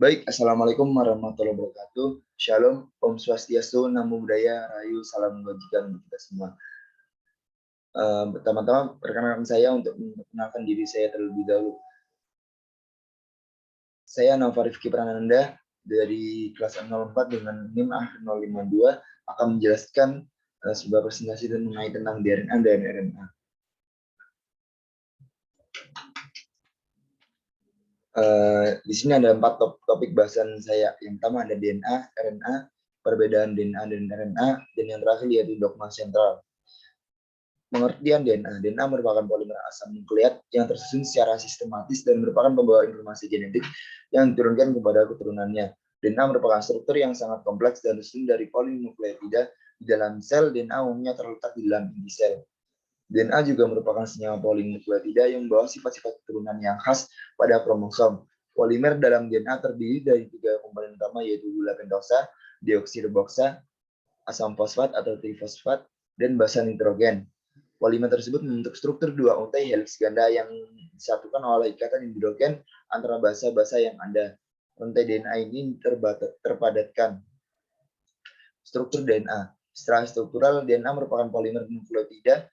Baik, Assalamualaikum warahmatullahi wabarakatuh. Shalom, Om Swastiastu, Namo Buddhaya, Rahayu, Salam Kebajikan untuk kita semua. Pertama-tama, perkenalkan saya untuk memperkenalkan diri saya terlebih dahulu. Saya Nova Rifki Prananda dari kelas 04 dengan NIM 052 akan menjelaskan sebuah presentasi mengenai tentang DNA dan RNA. Di sini ada 4 topik bahasan saya. Yang pertama ada DNA, RNA, perbedaan DNA dan RNA, dan yang terakhir yaitu dogma sentral. Pengertian DNA. DNA merupakan polimer asam nukleat yang tersusun secara sistematis dan merupakan pembawa informasi genetik yang diturunkan kepada keturunannya. DNA merupakan struktur yang sangat kompleks dan tersusun dari polinukleotida. Di dalam sel, DNA umumnya terletak di dalam inti sel. DNA juga merupakan senyawa polinukleotida yang membawa sifat-sifat keturunan yang khas pada kromosom. Polimer dalam DNA terdiri dari 3 komponen utama, yaitu gula pentosa, deoksiriboksa, asam fosfat atau trifosfat, dan basa nitrogen. Polimer tersebut membentuk struktur 2 untai heliks ganda yang disatukan oleh ikatan hidrogen antara basa-basa yang ada. Untai DNA ini terpadatkan. Struktur DNA. Secara struktural, DNA merupakan polimer nukleotida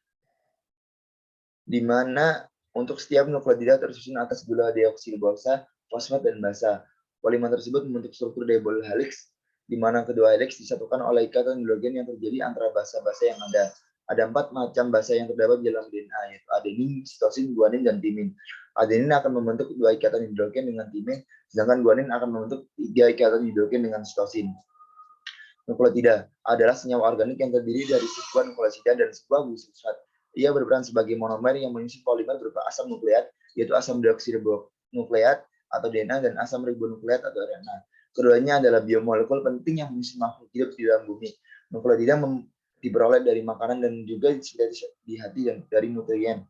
di mana untuk setiap nukleotida tersusun atas gula deoksiriboksa, fosfat, dan basa. Polimer tersebut membentuk struktur double helix, di mana kedua helix disatukan oleh ikatan hidrogen yang terjadi antara basa-basa yang ada. Ada 4 macam basa yang terdapat di dalam DNA, yaitu adenin, sitosin, guanin, dan timin. Adenin akan membentuk 2 ikatan hidrogen dengan timin, sedangkan guanin akan membentuk 3 ikatan hidrogen dengan sitosin. Nukleotida adalah senyawa organik yang terdiri dari sebuah nukleosida dan sebuah glucosat. Ia berperan sebagai monomer yang menyusun polimer berupa asam nukleat, yaitu asam deoksiribonukleat atau DNA, dan asam ribonukleat atau RNA. Keduanya adalah biomolekul penting yang menyusun makhluk hidup di dalam bumi. Nukleotida diperoleh dari makanan dan juga di hati dan dari nutrien.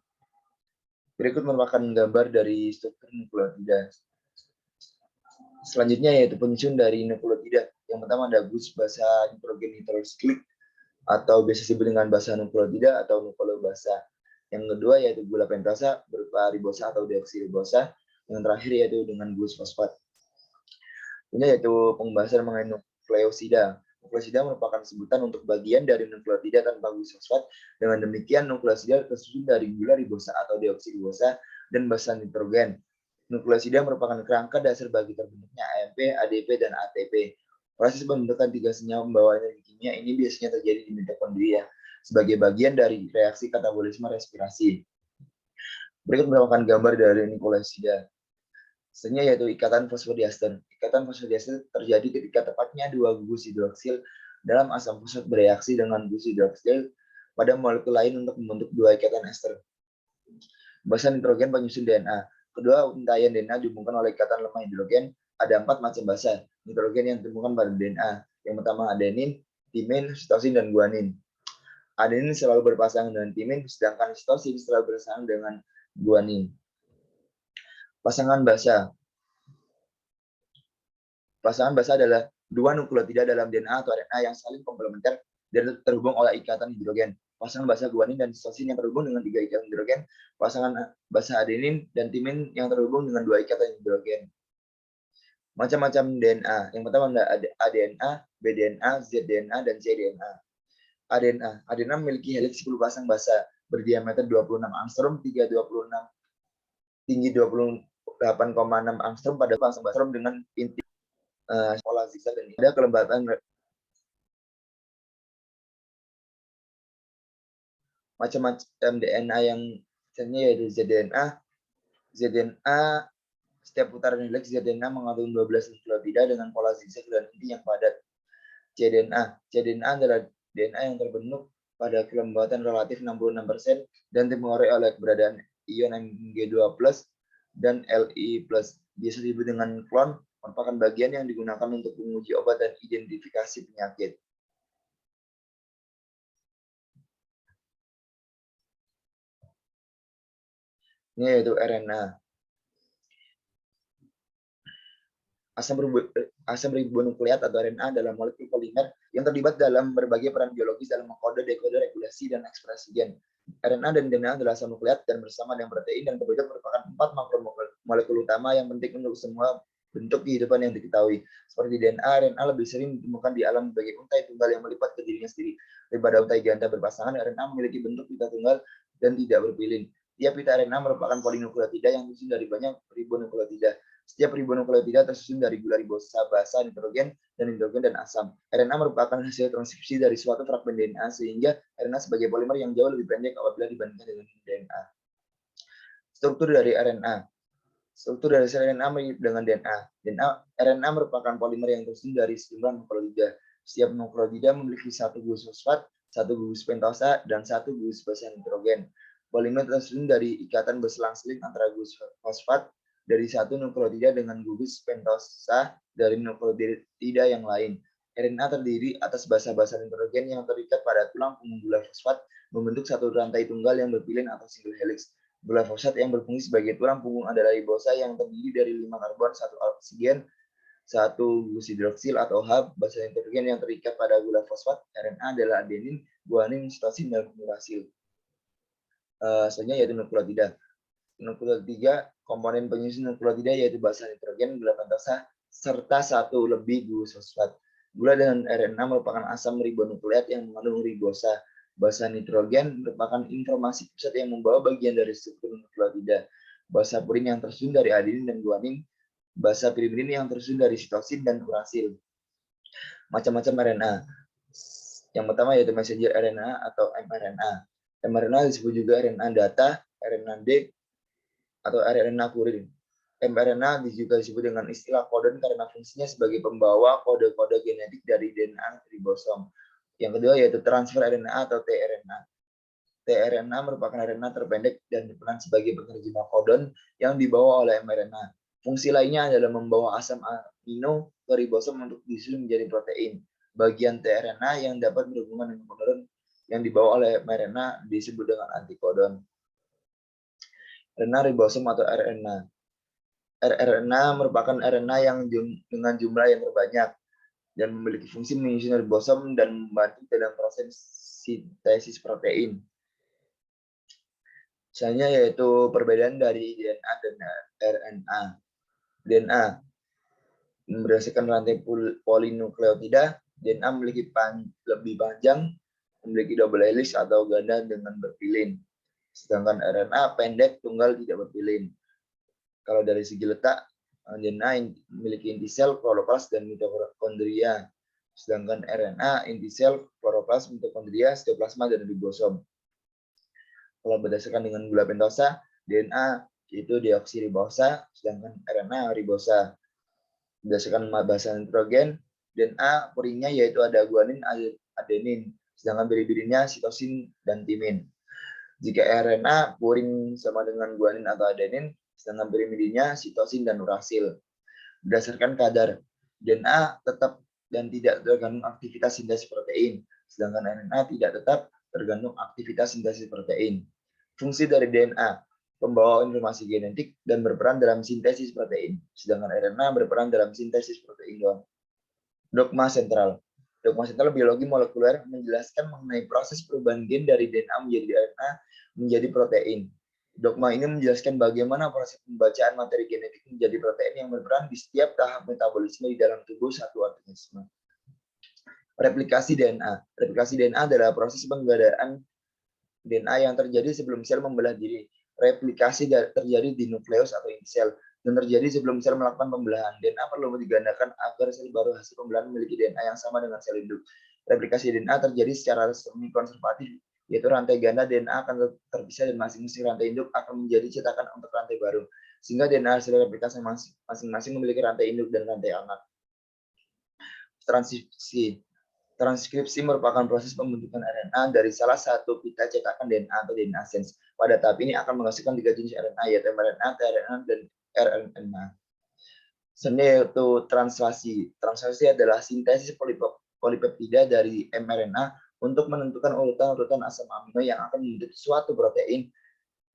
Berikut merupakan gambar dari struktur nukleotida. Selanjutnya yaitu penyusun dari nukleotida. Yang pertama ada gus basa nitrogen nitrosklik atau biasa disebut dengan basa nukleotida atau nukleobasa. Yang kedua yaitu gula pentosa berupa ribosa atau deoksiribosa. Yang terakhir yaitu dengan gus fosfat. Ini yaitu pembahasan mengenai nukleosida. Nukleosida merupakan sebutan untuk bagian dari nukleotida tanpa gus fosfat. Dengan demikian nukleosida tersusun dari gula ribosa atau deoksiribosa dan basa nitrogen. Nukleosida merupakan kerangka dasar bagi terbentuknya AMP, ADP, dan ATP. Proses pembentukan 3 senyawa pembawa energi kimia ini biasanya terjadi di mitokondria sebagai bagian dari reaksi katabolisme respirasi. Berikut merupakan gambar dari nukleosida. Senya yaitu ikatan fosfodiester. Ikatan fosfodiester terjadi ketika tepatnya 2 gugus hidroksil dalam asam fosfat bereaksi dengan gugus hidroksil pada molekul lain untuk membentuk 2 ikatan ester. Basa nitrogen penyusun DNA. Kedua untaian DNA dihubungkan oleh ikatan lemah hidrogen. Ada 4 macam basa nitrogen yang ditemukan pada DNA. Yang pertama adenin, timin, sitosin, dan guanin. Adenin selalu berpasangan dengan timin, sedangkan sitosin selalu berpasangan dengan guanin. Pasangan basa. Pasangan basa adalah 2 nukleotida dalam DNA atau RNA yang saling komplementer dan terhubung oleh ikatan hidrogen. Pasangan basa guanin dan sitosin yang terhubung dengan 3 ikatan hidrogen. Pasangan basa adenin dan timin yang terhubung dengan 2 ikatan hidrogen. Macam-macam DNA. Yang pertama ada aDNA, bDNA, zDNA, dan cDNA. aDNA memiliki heliks 10 pasang basa berdiameter 26 angstrom, tinggi 28,6 angstrom pada pasang basa dengan inti pola zigzag, dan ada kelembapan macam-macam DNA yang misalnya yaitu zDNA. Setiap putaran helix zDNA mengandung 12 nukleotida dengan pola zigzag dan inti yang padat. cDNA adalah DNA yang terbentuk pada kelembatan relatif 66% dan dipengaruhi oleh keberadaan ion Mg2+ dan Li+. Biasa disebut dengan klon, merupakan bagian yang digunakan untuk menguji obat dan identifikasi penyakit. Ini yaitu RNA. Asam ribonukleat atau RNA adalah molekul polimer yang terlibat dalam berbagai peran biologis dalam mengkode, dekode, regulasi, dan ekspresi gen. RNA dan DNA adalah asam nukleat dan bersama dengan protein dan karbohidrat merupakan 4 makromolekul utama yang penting untuk semua bentuk kehidupan yang diketahui. Seperti DNA, RNA lebih sering ditemukan di alam sebagai untai tunggal yang melipat ke dirinya sendiri. Daripada untai ganda berpasangan, RNA memiliki bentuk pita tunggal dan tidak berpilin. Tiap pita RNA merupakan polinukleotida yang tersusun dari banyak ribonukleotida. Setiap ribonukleotida tersusun dari gula ribosa, basa, nitrogen, dan asam. RNA merupakan hasil transkripsi dari suatu fragmen DNA, sehingga RNA sebagai polimer yang jauh lebih pendek apabila dibandingkan dengan DNA. Struktur dari RNA. Struktur dari sel RNA mirip dengan DNA. RNA merupakan polimer yang tersusun dari sejumlah nukleotida. Setiap nukleotida memiliki satu gugus fosfat, satu gugus pentosa, dan satu gugus basa nitrogen. Polimer tersusun dari ikatan berselang-seling antara gugus fosfat dari satu nukleotida dengan gugus pentosa dari nukleotida yang lain. RNA terdiri atas basa-basa nitrogen yang terikat pada tulang punggung gula fosfat membentuk satu rantai tunggal yang berpilin atau single helix. Gula fosfat yang berfungsi sebagai tulang punggung adalah ribosa yang terdiri dari 5 karbon, 1 oksigen, 1 gugus hidroksil atau H. Basa nitrogen yang terikat pada gula fosfat RNA adalah adenin, guanin, sitosin, dan urasil. Selanjutnya yaitu nukleotida. Nukleotida, komponen penyusun nukleotida yaitu basa nitrogen, gula pentosa, serta satu lebih gugus fosfat. Gula dan RNA merupakan asam ribonukleat yang mengandung ribosa. Basa nitrogen merupakan informasi pusat yang membawa bagian dari struktur nukleotida. Basa purin yang tersusun dari adenin dan guanin. Basa pirimidin yang tersusun dari sitosin dan urasil. Macam-macam RNA. Yang pertama yaitu messenger RNA atau mRNA. mRNA disebut juga RNA data, RNA D, atau RNA kurir. mRNA juga disebut dengan istilah kodon karena fungsinya sebagai pembawa kode-kode genetik dari DNA ribosom. Yang kedua yaitu transfer RNA atau tRNA. tRNA merupakan RNA terpendek dan berperan sebagai penerjemah kodon yang dibawa oleh mRNA. Fungsi lainnya adalah membawa asam amino ke ribosom untuk disusun menjadi protein. Bagian tRNA yang dapat berhubungan dengan kodon yang dibawa oleh mRNA disebut dengan antikodon. RNA ribosom atau rRNA. rRNA merupakan RNA yang dengan jumlah yang terbanyak dan memiliki fungsi menyusun ribosom dan membantu dalam proses sintesis protein. Misalnya yaitu perbedaan dari DNA dan RNA. DNA berdasarkan rantai polinukleotida, DNA memiliki lebih panjang, memiliki double helix atau ganda dengan berpilin. Sedangkan RNA pendek, tunggal, tidak berpilin. Kalau dari segi letak, DNA memiliki inti sel, kloroplas, dan mitokondria. Sedangkan RNA inti sel, kloroplas, mitokondria, sitoplasma, dan ribosom. Kalau berdasarkan dengan gula pentosa, DNA itu deoksiribosa, sedangkan RNA ribosa. Berdasarkan basa nitrogen, DNA purinnya yaitu ada guanin, adenin, sedangkan pirimidinnya sitosin dan timin. Jika RNA purin sama dengan guanin atau adenin, sedangkan pirimidinnya sitosin dan urasil. Berdasarkan kadar, DNA tetap dan tidak tergantung aktivitas sintesis protein, sedangkan RNA tidak tetap tergantung aktivitas sintesis protein. Fungsi dari DNA, pembawa informasi genetik dan berperan dalam sintesis protein, sedangkan RNA berperan dalam sintesis protein doang. Dogma sentral. Dogma sentral biologi molekuler menjelaskan mengenai proses perubahan gen dari DNA menjadi RNA menjadi protein. Dogma ini menjelaskan bagaimana proses pembacaan materi genetik menjadi protein yang berperan di setiap tahap metabolisme di dalam tubuh satu organisme. Replikasi DNA. Replikasi DNA adalah proses penggadaan DNA yang terjadi sebelum sel membelah diri. Replikasi terjadi di nukleus atau inti sel dan terjadi sebelum sel melakukan pembelahan. DNA perlu digandakan agar sel baru hasil pembelahan memiliki DNA yang sama dengan sel induk. Replikasi DNA terjadi secara semi konservatif, yaitu rantai ganda DNA akan terpisah dan masing-masing rantai induk akan menjadi cetakan untuk rantai baru, sehingga DNA hasil replikasi masing-masing memiliki rantai induk dan rantai anak. Transkripsi. Transkripsi merupakan proses pembentukan RNA dari salah satu pita cetakan DNA atau DNA sense. Pada tahap ini akan menghasilkan 3 jenis RNA, yaitu mRNA, tRNA, dan rRNA. Selanjutnya yaitu translasi. Translasi adalah sintesis polipeptida dari mRNA untuk menentukan urutan-urutan asam amino yang akan membentuk suatu protein.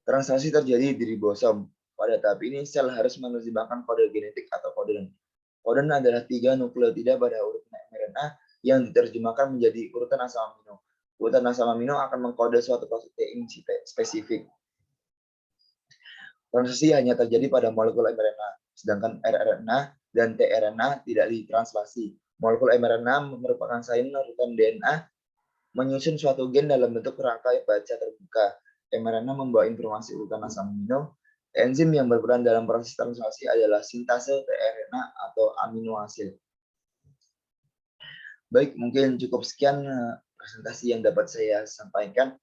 Translasi terjadi di ribosom. Pada tahap ini, sel harus menerjemahkan kode genetik atau kodon. Kodon adalah 3 nukleotida pada urutan mRNA yang diterjemahkan menjadi urutan asam amino. Urutan asam amino akan mengkode suatu protein spesifik. Translasi hanya terjadi pada molekul mRNA. sedangkan rRNA dan tRNA tidak ditranslasi. Molekul mRNA merupakan salinan urutan DNA menyusun suatu gen dalam bentuk rangkai baca terbuka. mRNA membawa informasi urutan asam amino. Enzim yang berperan dalam proses translasi adalah sintase tRNA atau amino asid. Baik, mungkin cukup sekian presentasi yang dapat saya sampaikan.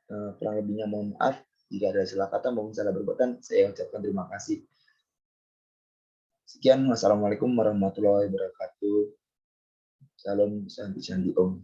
Kurang lebihnya mohon maaf. Jika ada salah kata maupun salah perbuatan, saya ucapkan terima kasih. Sekian, wassalamualaikum warahmatullahi wabarakatuh. Salam, santi Om.